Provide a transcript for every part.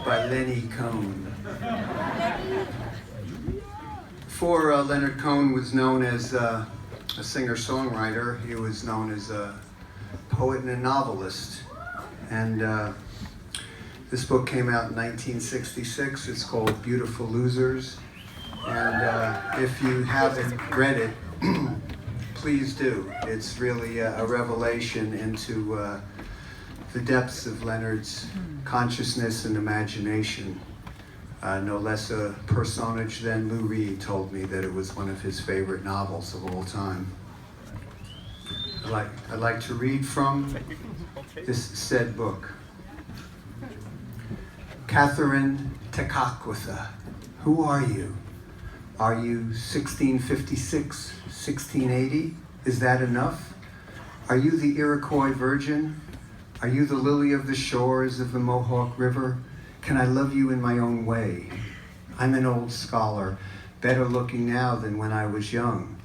by Lenny Cohen. Before Leonard Cohen was known as a singer-songwriter, he was known as a poet and a novelist. And this book came out in 1966. It's called Beautiful Losers. And if you haven't read it, please do. It's really a revelation into the depths of Leonard's consciousness and imagination. No less a personage than Lou Reed told me that it was one of his favorite novels of all time. I'd like to read from this said book. Catherine Tekakwitha, who are you? Are you 1656, 1680? Is that enough? Are you the Iroquois virgin? Are you the lily of the shores of the Mohawk River? Can I love you in my own way? I'm an old scholar, better looking now than when I was young.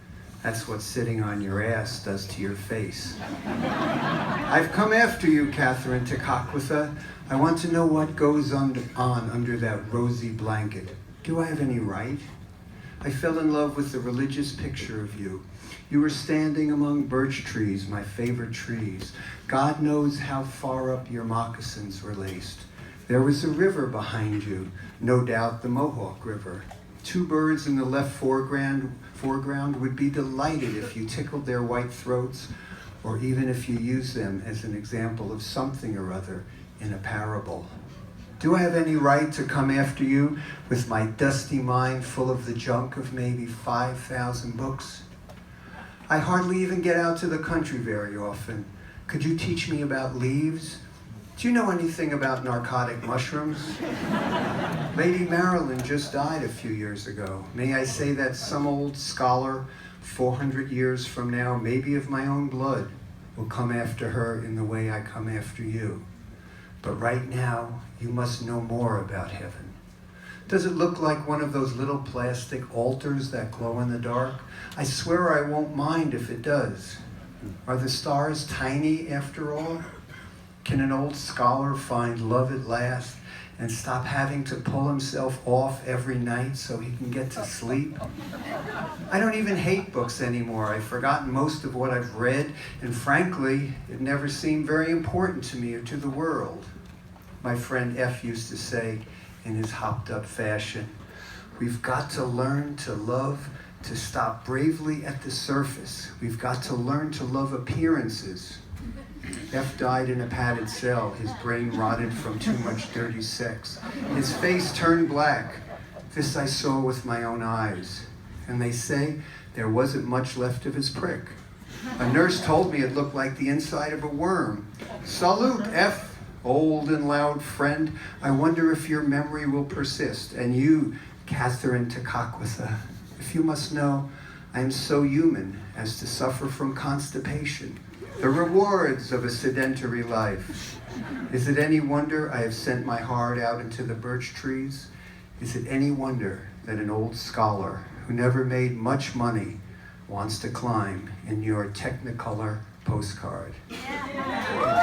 That's what sitting on your ass does to your face. I've come after you, Catherine Tekakwitha. I want to know what goes on under that rosy blanket. Do I have any right? I fell in love with the religious picture of you. You were standing among birch trees, my favorite trees. God knows how far up your moccasins were laced. There was a river behind you, no doubt the Mohawk River. Two birds in the left foreground would be delighted if you tickled their white throats, or even if you used them as an example of something or other in a parable. Do I have any right to come after you with my dusty mind full of the junk of maybe 5,000 books? I hardly even get out to the country very often. Could you teach me about leaves? Do you know anything about narcotic mushrooms? Lady Marilyn just died a few years ago. May I say that some old scholar, 400 years from now, maybe of my own blood, will come after her in the way I come after you. But right now, you must know more about heaven. Does it look like one of those little plastic altars that glow in the dark? I swear I won't mind if it does. Are the stars tiny after all? Can an old scholar find love at last and stop having to pull himself off every night so he can get to sleep? I don't even hate books anymore. I've forgotten most of what I've read, and frankly, it never seemed very important to me or to the world. My friend F used to say in his hopped-up fashion, we've got to learn to love, to stop bravely at the surface. We've got to learn to love appearances. F died in a padded cell. His brain rotted from too much dirty sex. His face turned black. This I saw with my own eyes. And they say there wasn't much left of his prick. A nurse told me it looked like the inside of a worm. Salute, F, old and loud friend. I wonder if your memory will persist. And you, Catherine Tekakwitha, if you must know, I am so human as to suffer from constipation. The rewards of a sedentary life. Is it any wonder I have sent my heart out into the birch trees? Is it any wonder that an old scholar who never made much money wants to climb in your Technicolor postcard? Yeah.